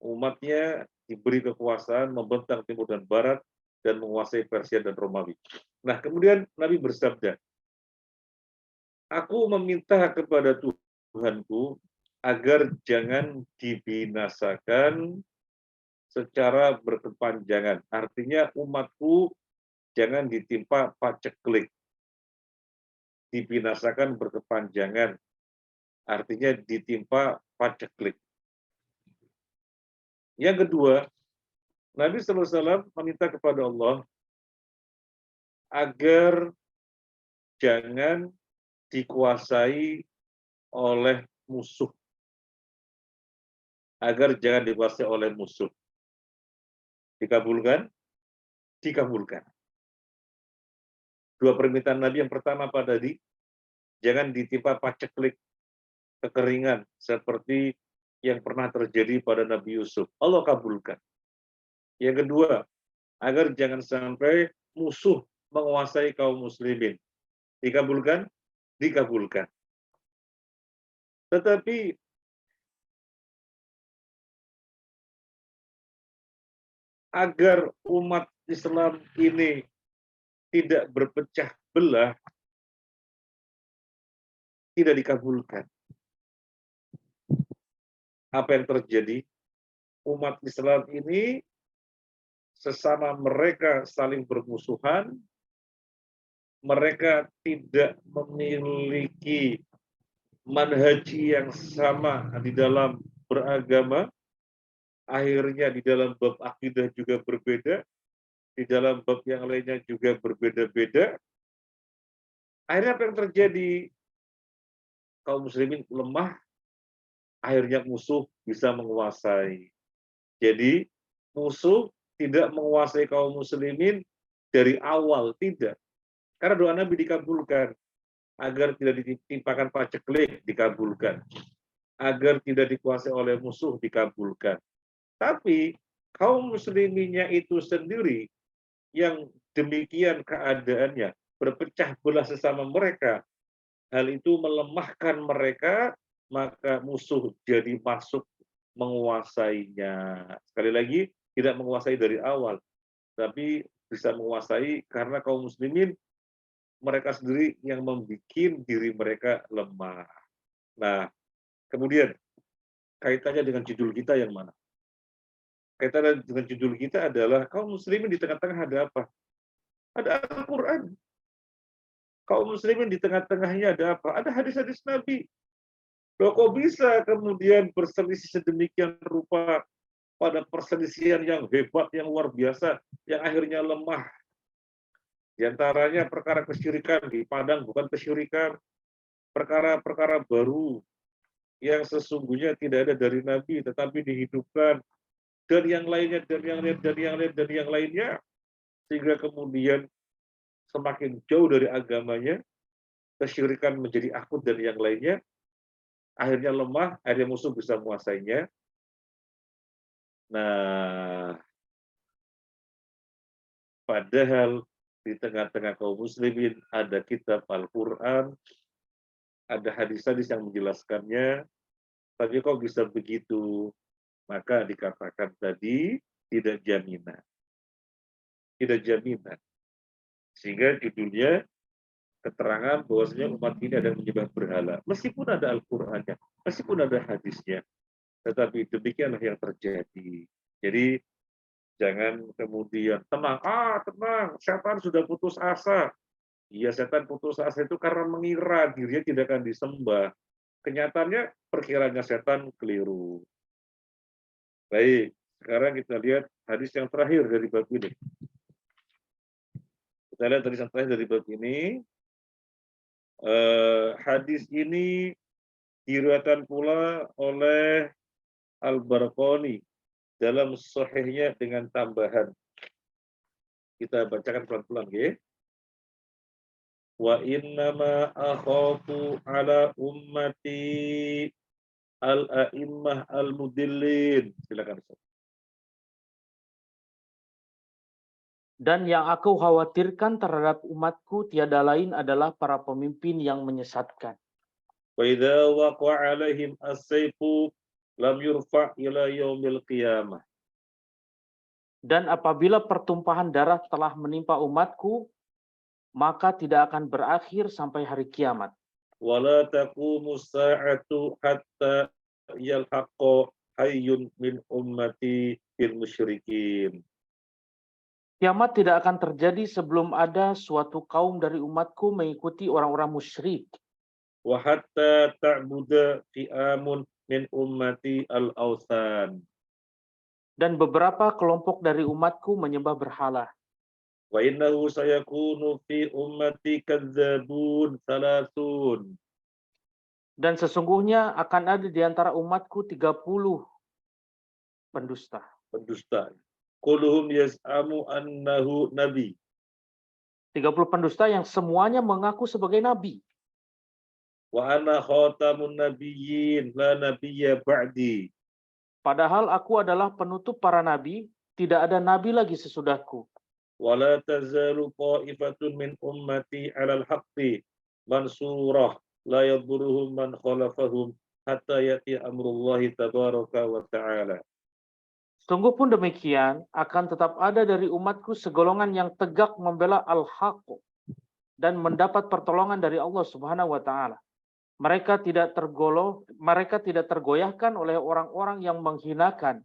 Umatnya diberi kekuasaan membentang timur dan barat dan menguasai Persia dan Romawi. Nah, kemudian Nabi bersabda, aku meminta kepada Tuhanku agar jangan dibinasakan secara berkepanjangan. Artinya umatku jangan ditimpa paceklik. Dibinasakan berkepanjangan. Artinya ditimpa paceklik. Yang kedua, Nabi SAW meminta kepada Allah agar jangan dikuasai oleh musuh. Agar jangan dikuasai oleh musuh. Dikabulkan? Dikabulkan. Dua permintaan Nabi yang pertama apa tadi? Jangan ditimpa paceklik, kekeringan, seperti yang pernah terjadi pada Nabi Yusuf. Allah kabulkan. Yang kedua, agar jangan sampai musuh menguasai kaum muslimin. Dikabulkan? Dikabulkan. Tetapi agar umat Islam ini tidak berpecah belah, tidak dikabulkan. Apa yang terjadi? Umat Islam ini sesama mereka saling bermusuhan, mereka tidak memiliki manhaji yang sama di dalam beragama, akhirnya di dalam bab akidah juga berbeda, di dalam bab yang lainnya juga berbeda-beda. Akhirnya apa yang terjadi? Kaum muslimin lemah, akhirnya musuh bisa menguasai. Jadi musuh tidak menguasai kaum muslimin dari awal, tidak. Karena doa Nabi dikabulkan. Agar tidak ditimpakan paceklik, dikabulkan. Agar tidak dikuasai oleh musuh, dikabulkan. Tapi kaum musliminnya itu sendiri yang demikian keadaannya, berpecah belah sesama mereka, hal itu melemahkan mereka, maka musuh jadi masuk menguasainya. Sekali lagi, tidak menguasai dari awal, tapi bisa menguasai karena kaum muslimin mereka sendiri yang membuat diri mereka lemah. Nah, kemudian kaitannya dengan judul kita yang mana? Kaitannya dengan judul kita adalah kaum muslimin di tengah-tengah ada apa? Ada Al-Quran. Kaum muslimin di tengah-tengahnya ada apa? Ada hadis-hadis Nabi. Loh, kok bisa kemudian berselisih sedemikian rupa pada perselisihan yang hebat, yang luar biasa, yang akhirnya lemah. Di antaranya perkara kesyirikan dipandang bukan kesyirikan, perkara-perkara baru yang sesungguhnya tidak ada dari Nabi tetapi dihidupkan, dan yang lainnya, dan yang lain, dan yang lain, dan yang lainnya, sehingga kemudian semakin jauh dari agamanya, kesyirikan menjadi akut dan yang lainnya, akhirnya lemah, akhirnya musuh bisa menguasainya. Nah, padahal di tengah-tengah kaum muslimin ada kitab Al-Quran, ada hadis-hadis yang menjelaskannya, tapi kok bisa begitu? Maka dikatakan tadi tidak jaminan. Tidak jaminan. Sehingga judulnya keterangan bahwasanya umat ini ada yang menyembah berhala. Meskipun ada Al-Qur'annya, meskipun ada hadisnya, tetapi demikianlah yang terjadi. Jadi jangan kemudian tenang, tenang, setan sudah putus asa. Iya, setan putus asa itu karena mengira dirinya tidak akan disembah. Kenyataannya perkiraannya setan keliru. Baik, sekarang kita lihat hadis yang terakhir dari bab ini. Kita lihat hadis yang terakhir dari bab ini. Hadis ini diriwayatkan pula oleh Al-Barqani dalam sahihnya dengan tambahan. Kita bacakan pelan-pelan, ya. Wa innama akhafu ala ummati al-a'immah al-mudillin. Silakan. Dan yang aku khawatirkan terhadap umatku tiada lain adalah para pemimpin yang menyesatkan. Wa idza waqa'a 'alaihim as-sayfu lam yurfa' ila yaumil qiyamah. Dan apabila pertumpahan darah telah menimpa umatku, maka tidak akan berakhir sampai hari kiamat. Wala taqumu sa'atu hatta yalhaqa hayyun min ummati bil musyrikin. Kiamat tidak akan terjadi sebelum ada suatu kaum dari umatku mengikuti orang-orang musyrik. Wa hatta ta'buda fi'amun min ummati al-awthan. Dan beberapa kelompok dari umatku menyembah berhala. Wa innahu sayakunu fi ummati kadzabun salasun. Dan sesungguhnya akan ada di antara umatku 30 pendusta. Pendusta. Kulluhum yaz'amu annahu nabi. 30 pendusta yang semuanya mengaku sebagai nabi. Wa ana khatamun nabiyyin la nabiyya ba'di. Padahal aku adalah penutup para nabi, tidak ada nabi lagi sesudahku. Wa la tazalu qa'ifatun min ummati 'alal haqqi mansurah la yadurruhum man khalafahum hatta yati amrullahi tabaraka wa ta'ala. Sungguh pun demikian, akan tetap ada dari umatku segolongan yang tegak membela al-haq dan mendapat pertolongan dari Allah Subhanahu wa taala. Mereka tidak tergoyahkan oleh orang-orang yang menghinakan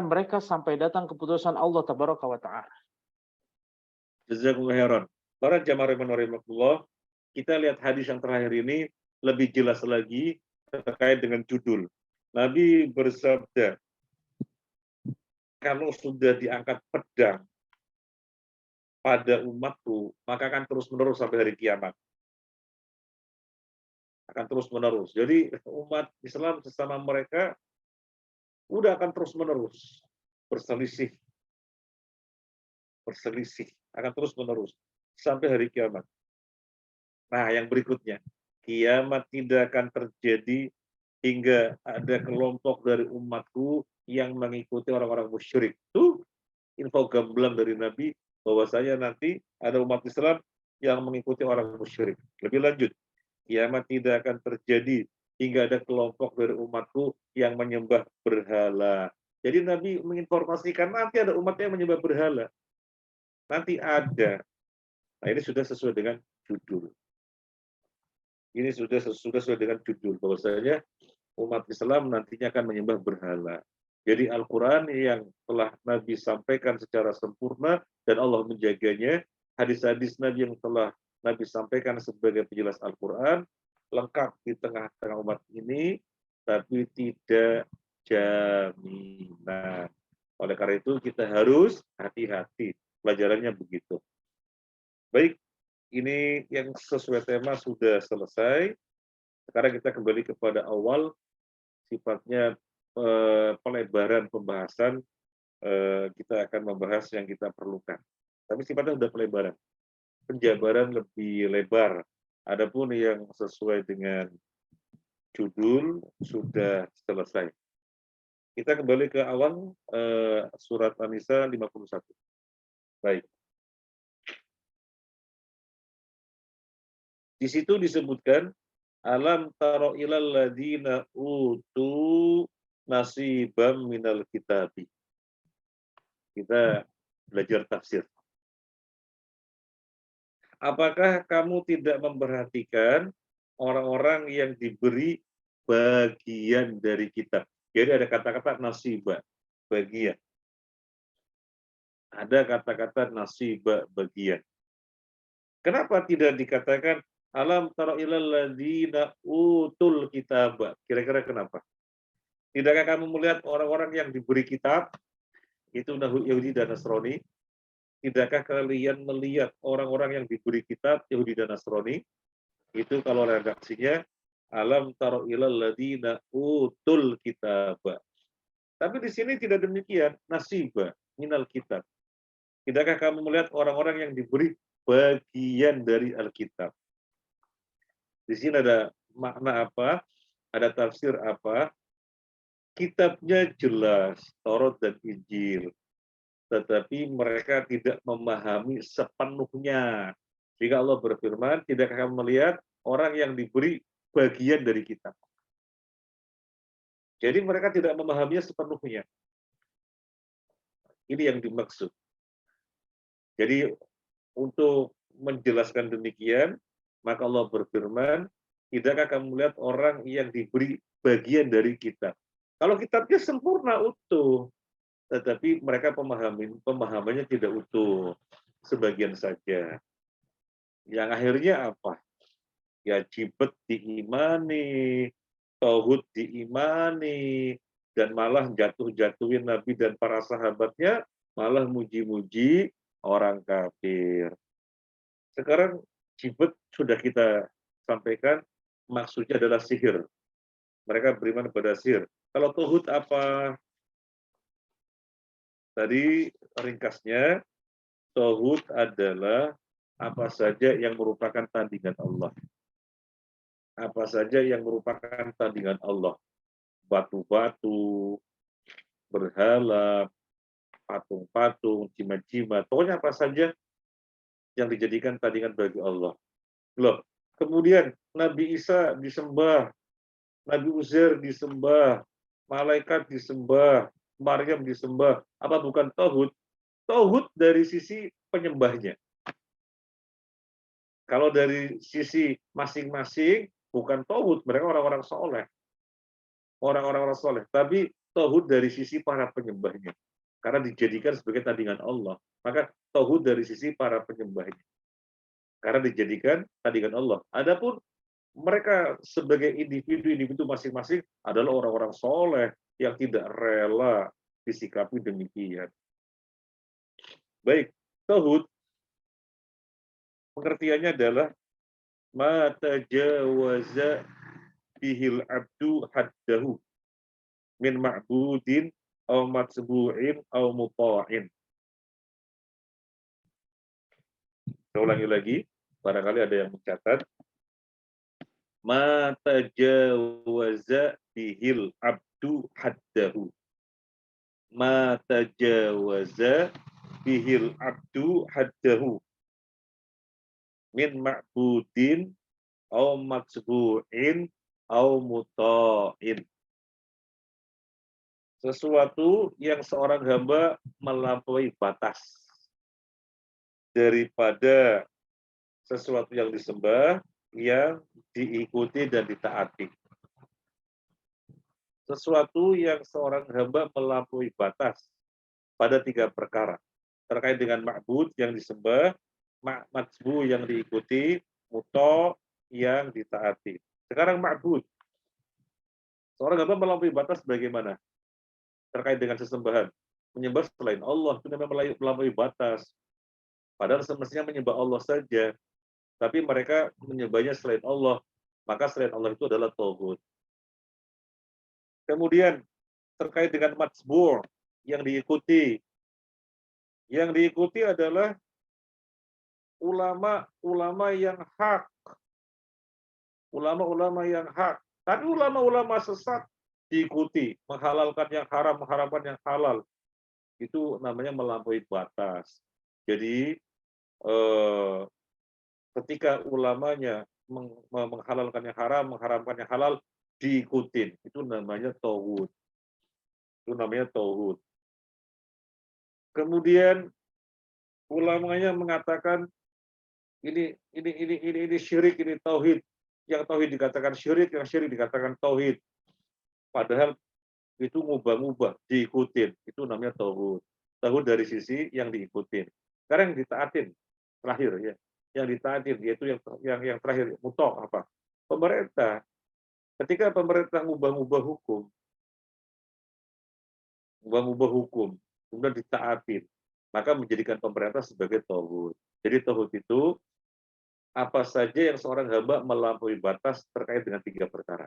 mereka sampai datang keputusan Allah Tabaraka wa taala. Jazakumullah khairan. Para jamaah rahimakumullah, kita lihat hadis yang terakhir ini lebih jelas lagi terkait dengan judul. Nabi bersabda, kalau sudah diangkat pedang pada umatku, maka akan terus-menerus sampai hari kiamat. Akan terus-menerus. Jadi umat Islam sesama mereka udah akan terus-menerus berselisih. Akan terus-menerus sampai hari kiamat. Nah, yang berikutnya, kiamat tidak akan terjadi hingga ada kelompok dari umatku yang mengikuti orang-orang musyrik. Itu info gamblang dari Nabi bahwasanya nanti ada umat Islam yang mengikuti orang musyrik. Lebih lanjut, kiamat tidak akan terjadi hingga ada kelompok dari umatku yang menyembah berhala. Jadi Nabi menginformasikan nanti ada umat yang menyembah berhala. Nanti ada. Nah, ini sudah sesuai dengan judul. Ini sudah sesuai dengan judul bahwasanya umat Islam nantinya akan menyembah berhala. Jadi Al-Quran yang telah Nabi sampaikan secara sempurna dan Allah menjaganya, hadis-hadis Nabi yang telah Nabi sampaikan sebagai penjelas Al-Quran, lengkap di tengah-tengah umat ini, tapi tidak jaminan. Oleh karena itu kita harus hati-hati. Pelajarannya begitu. Baik, ini yang sesuai tema sudah selesai. Sekarang kita kembali kepada awal, sifatnya pelebaran pembahasan. Kita akan membahas yang kita perlukan. Tapi sifatnya sudah pelebaran. Penjabaran lebih lebar. Adapun yang sesuai dengan judul sudah selesai. Kita kembali ke awal surat An-Nisa 51. Baik. Di situ disebutkan Alam taro ilal ladina utu nasibam minal kitabi. Kita belajar tafsir. Apakah kamu tidak memperhatikan orang-orang yang diberi bagian dari kitab? Jadi ada kata-kata nasibah, bagian. Ada kata-kata nasibah, bagian. Kenapa tidak dikatakan alam taro ilal ladina utul kitab? Kira-kira kenapa? Tidakkah kamu melihat orang-orang yang diberi kitab, itu Yahudi dan Nasrani? Tidakkah kalian melihat orang-orang yang diberi kitab, Yahudi dan Nasrani? Itu kalau redaksinya, alam taro ilal ladina utul kitab. Tapi di sini tidak demikian, nasibah, minal kitab. Tidakkah kamu melihat orang-orang yang diberi bagian dari Alkitab? Di sini ada makna apa? Ada tafsir apa? Kitabnya jelas, Taurat dan Injil. Tetapi mereka tidak memahami sepenuhnya. Jika Allah berfirman, tidak akan melihat orang yang diberi bagian dari kitab. Jadi mereka tidak memahaminya sepenuhnya. Ini yang dimaksud. Jadi untuk menjelaskan demikian, maka Allah berfirman, tidakkah kamu melihat orang yang diberi bagian dari kitab? Kalau kitabnya sempurna, utuh, tetapi mereka pemahamannya tidak utuh, sebagian saja. Yang akhirnya apa? Ya jibet diimani, tauhid diimani, dan malah jatuh-jatuhin Nabi dan para sahabatnya, malah muji-muji orang kafir. Sekarang jibet sudah kita sampaikan, maksudnya adalah sihir. Mereka beriman pada sihir. Kalau tauhid apa? Tadi ringkasnya, tauhid adalah apa saja yang merupakan tandingan Allah. Apa saja yang merupakan tandingan Allah. Batu-batu, berhala, patung-patung, jimat-jimat. Pokoknya apa saja yang dijadikan tandingan bagi Allah. Loh, kemudian Nabi Isa disembah, Nabi Uzair disembah, malaikat disembah, Maryam disembah. Apa bukan tauhid? Tauhid dari sisi penyembahnya. Kalau dari sisi masing-masing, bukan tauhid, mereka orang-orang soleh. Orang-orang soleh. Tapi tauhid dari sisi para penyembahnya. Karena dijadikan sebagai tandingan Allah. Maka tauhid dari sisi para penyembahnya. Karena dijadikan tandingan Allah. Adapun mereka sebagai individu masing-masing adalah orang-orang soleh yang tidak rela disikapi demikian. Baik, tauhid pengertiannya adalah ma tajawaza bihil abdu haddahu min ma'budin aw matsbu'in aw muta'in. Saya ulangi lagi, barangkali ada yang mencatat. Ma tajawaza bihil abdu haddahu. Ma tajawaza bihil abdu haddahu min ma'budin aw matsbu'in aw muta'in. Sesuatu yang seorang hamba melampaui batas daripada sesuatu yang disembah, yang diikuti dan ditaati. Sesuatu yang seorang hamba melampaui batas pada 3 perkara. Terkait dengan ma'bud yang disembah, matsbu yang diikuti, muto yang ditaati. Sekarang ma'bud. Seorang hamba melampaui batas bagaimana? Terkait dengan sesembahan. Menyembah selain Allah, itu namanya melampaui batas. Padahal semestinya menyembah Allah saja. Tapi mereka menyembahnya selain Allah. Maka selain Allah itu adalah tauhid. Kemudian terkait dengan matsbu' yang diikuti. Yang diikuti adalah ulama-ulama yang hak. Ulama-ulama yang hak. Tapi ulama-ulama sesat diikuti. Menghalalkan yang haram, mengharamkan yang halal. Itu namanya melampaui batas. Jadi ketika ulamanya menghalalkan yang haram, mengharamkan yang halal, diikutin. Itu namanya tauhid. Itu namanya tauhid. Kemudian ulamanya mengatakan ini syirik, ini tauhid. Yang tauhid dikatakan syirik, yang syirik dikatakan tauhid. Padahal itu ngubah-ngubah, diikutin. Itu namanya tauhid. Tauhid dari sisi yang diikutin. Sekarang yang ditaatin terakhir ya. Yang ditaatin yaitu yang terakhir mutok apa? Pemerintah. Ketika pemerintah ngubah-ngubah hukum, kemudian ditaatin, maka menjadikan pemerintah sebagai tauhid. Jadi tauhid itu apa saja yang seorang hamba melampaui batas terkait dengan 3 perkara.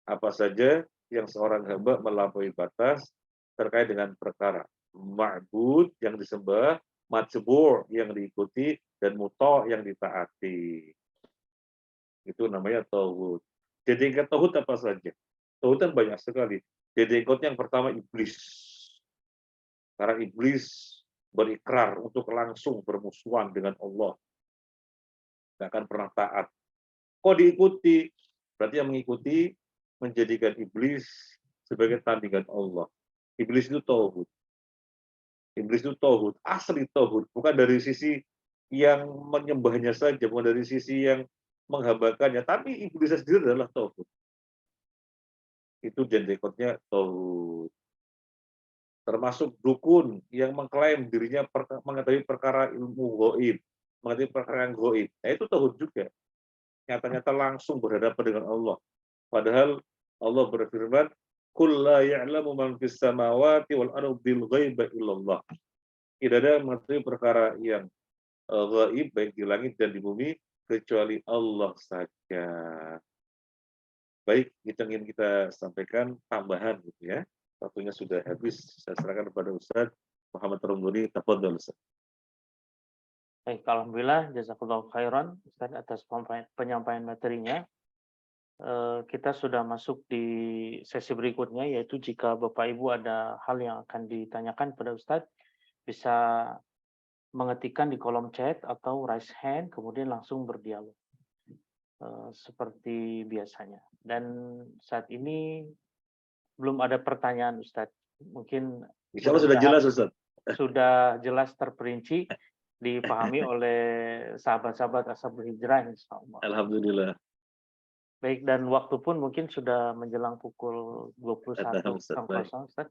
Apa saja yang seorang hamba melampaui batas terkait dengan perkara. Ma'bud yang disembah, matbur yang diikuti, dan muta' yang ditaati. Itu namanya tauhid. Dedengkot tauhid apa saja? Tauhid kan banyak sekali. Dedengkot yang pertama iblis. Karena iblis berikrar untuk langsung bermusuhan dengan Allah. Tidak akan pernah taat. Kok diikuti? Berarti yang mengikuti menjadikan iblis sebagai tandingan Allah. Iblis itu tauhid. Iblis itu tauhid, asli tauhid, bukan dari sisi yang menyembahnya saja, bukan dari sisi yang menghambakannya, tapi iblis sendiri adalah tauhid. Itu jendekotnya tauhid. Termasuk dukun yang mengklaim dirinya mengetahui perkara ilmu gaib, mengetahui perkara yang gaib. Nah, itu tauhid juga. Nyata-nyata langsung berhadapan dengan Allah. Padahal Allah berfirman, "Qul la ya'lamu man fis samawati wal ardil ghaiba illallah." Tidak ada yang mengetahui perkara yang gaib baik di langit dan di bumi kecuali Allah saja. Baik, itu ingin kita sampaikan tambahan gitu ya. Waktunya sudah habis. Saya serahkan kepada Ustaz Muhammad Romdoni. Tafadhol Ustaz. Baik, alhamdulillah, jazakallahu khairan Ustaz atas penyampaian materinya. Kita sudah masuk di sesi berikutnya, yaitu jika Bapak Ibu ada hal yang akan ditanyakan pada Ustaz, bisa mengetikkan di kolom chat atau raise hand, kemudian langsung berdialog seperti biasanya. Dan saat ini belum ada pertanyaan Ustaz. Mungkin Insya Allah sudah jelas Ustaz. Sudah jelas terperinci, dipahami oleh sahabat-sahabat Ashabul Hijrah insyaallah. Alhamdulillah. Baik, dan waktu pun mungkin sudah menjelang pukul 21.00 Ustaz.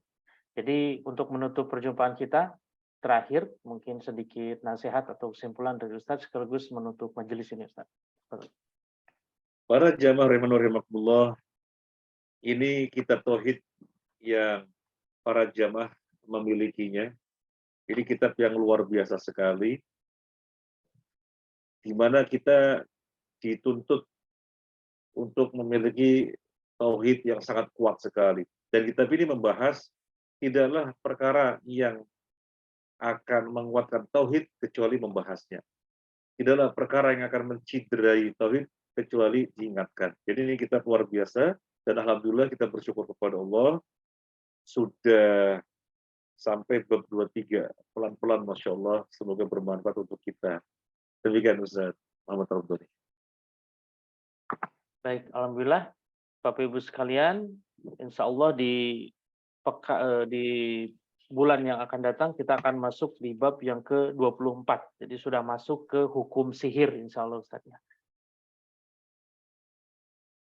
Jadi untuk menutup perjumpaan kita, terakhir mungkin sedikit nasihat atau kesimpulan dari Ustaz sekaligus menutup majelis ini Ustaz. Para jamaah rahimanullah, ini kitab tauhid yang para jamaah memilikinya. Ini kitab yang luar biasa sekali, di mana kita dituntut untuk memiliki tauhid yang sangat kuat sekali. Dan kitab ini membahas tidaklah perkara yang akan menguatkan tauhid kecuali membahasnya. Tidaklah perkara yang akan menciderai tauhid kecuali diingatkan. Jadi ini kitab luar biasa, dan alhamdulillah kita bersyukur kepada Allah sudah sampai bab 23, pelan-pelan Masya Allah, semoga bermanfaat untuk kita. Demikian Ustaz Muhammad Romdoni. Baik, alhamdulillah Bapak Ibu sekalian, insya Allah di bulan yang akan datang kita akan masuk di bab yang ke-24. Jadi sudah masuk ke hukum sihir insya Allah Ustaz.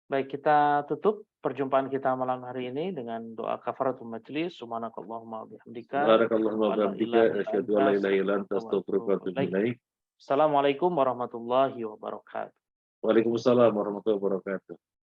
Baik, kita tutup perjumpaan kita malam hari ini dengan doa kafaratul majlis. Subhanakallahumma bihamdika. Subhanakallahumma bihamdika asyhadu an la ilaha illa anta astaghfiruka wa atubu ilaik. Assalamualaikum warahmatullahi wabarakatuh. Waalaikumsalam warahmatullahi wabarakatuh.